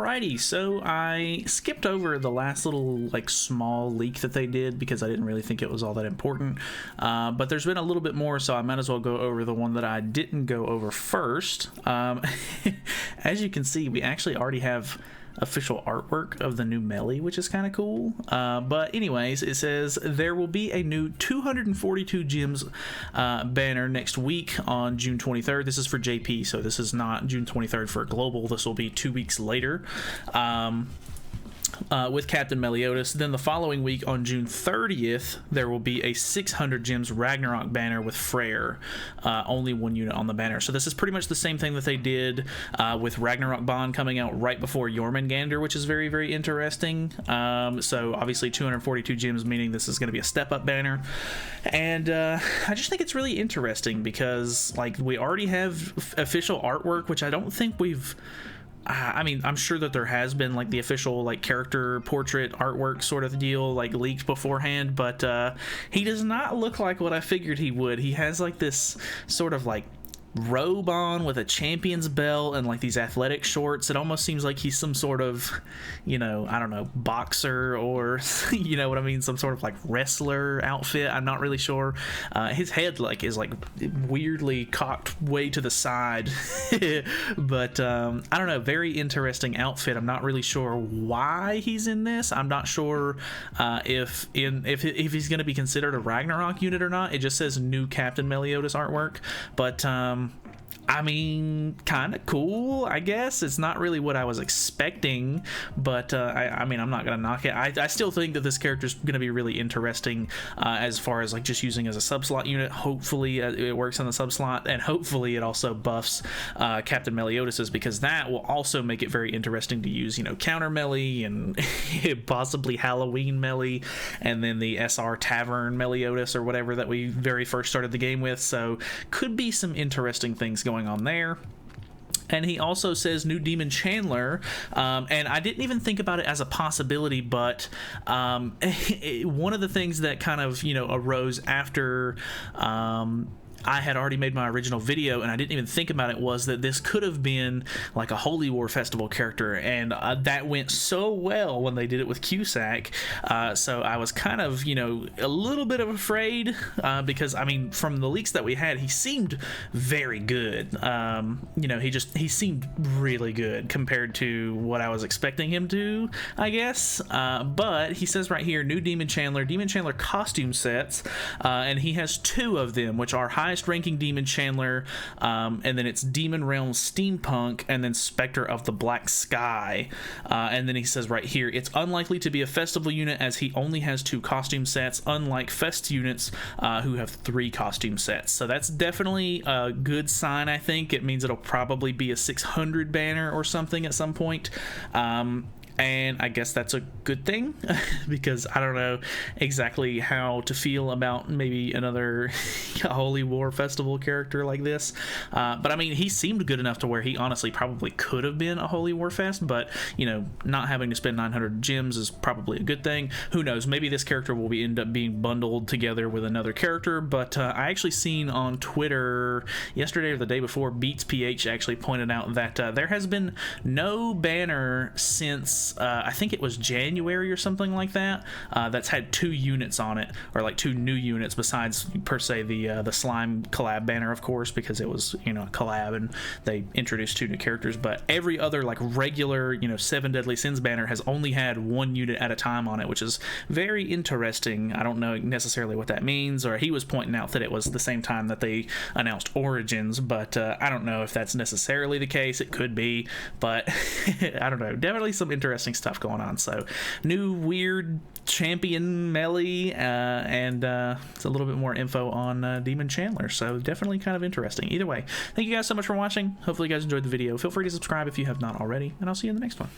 Alrighty, so I skipped over the last little like small leak that they did because I didn't really think it was all that important, but there's been a little bit more, so I might as well go over the one that I didn't go over first. As you can see, we actually already have official artwork of the new Melly, which is kind of cool. But anyways, it says there will be a new 242 gems banner next week on June 23rd. This is for JP, so this is not June 23rd for global. This will be 2 weeks later. With Captain Meliodas. Then the following week on June 30th, there will be a 600 gems Ragnarok banner with Freyr. Only one unit on the banner. So this is pretty much the same thing that they did with Ragnarok Bond coming out right before Jormungandr, which is very, very interesting. So obviously 242 gems, meaning this is going to be a step-up banner. And I just think it's really interesting because like we already have official artwork, which I don't think we've... I mean, I'm sure that there has been like the official like character portrait artwork sort of deal like leaked beforehand, but he does not look like what I figured he would. He has like this sort of like robe on with a champion's belt and like these athletic shorts. It almost seems like he's some sort of, you know, I don't know, boxer or you know what I mean, some sort of like wrestler outfit. I'm not really sure. His head like is like weirdly cocked way to the side but I don't know, very interesting outfit. I'm not really sure why he's in this. I'm not sure if he's going to be considered a Ragnarok unit or not. It just says new Captain Meliodas artwork, but I mean, kind of cool, I guess. It's not really what I was expecting, but I mean, I'm not gonna knock it. I still think that this character is gonna be really interesting as far as like just using as a sub-slot unit. Hopefully it works on the sub-slot, and hopefully it also buffs Captain Meliodas', because that will also make it very interesting to use, you know, counter melee and possibly Halloween melee, and then the SR Tavern Meliodas or whatever that we very first started the game with. So could be some interesting things going on there. And he also says new Demon Chandler, and I didn't even think about it as a possibility, but one of the things that kind of, you know, arose after I had already made my original video and I didn't even think about it was that this could have been like a Holy War Festival character, and that went so well when they did it with Cusack, so I was kind of, you know, a little bit of afraid because I mean, from the leaks that we had, he seemed very good. You know, he seemed really good compared to what I was expecting him to, I guess. But he says right here, new Demon Chandler costume sets, and he has 2 of them, which are highest ranking Demon Chandler, and then it's Demon Realm Steampunk, and then Spectre of the Black Sky. And then he says right here, it's unlikely to be a festival unit as he only has 2 costume sets, unlike Fest units who have 3 costume sets. So that's definitely a good sign. I think it means it'll probably be a 600 banner or something at some point. And I guess that's a good thing because I don't know exactly how to feel about maybe another Holy War Festival character like this. But I mean, he seemed good enough to where he honestly probably could have been a Holy War Fest, but you know, not having to spend 900 gems is probably a good thing. Who knows? Maybe this character will end up being bundled together with another character, but I actually seen on Twitter yesterday or the day before, BeatsPH actually pointed out that there has been no banner since I think it was January or something like that, that's had 2 units on it, or like 2 new units besides per se the slime collab banner, of course, because it was, you know, a collab and they introduced 2 new characters. But every other like regular, you know, 7 Deadly Sins banner has only had 1 unit at a time on it, which is very interesting. I don't know necessarily what that means, or he was pointing out that it was the same time that they announced Origins, but I don't know if that's necessarily the case. It could be, but I don't know. Definitely some interesting stuff going on. So new weird champion melee, and it's a little bit more info on Demon Chandler, so definitely kind of interesting. Either way, thank you guys so much for watching. Hopefully you guys enjoyed the video. Feel free to subscribe if you have not already, and I'll see you in the next one.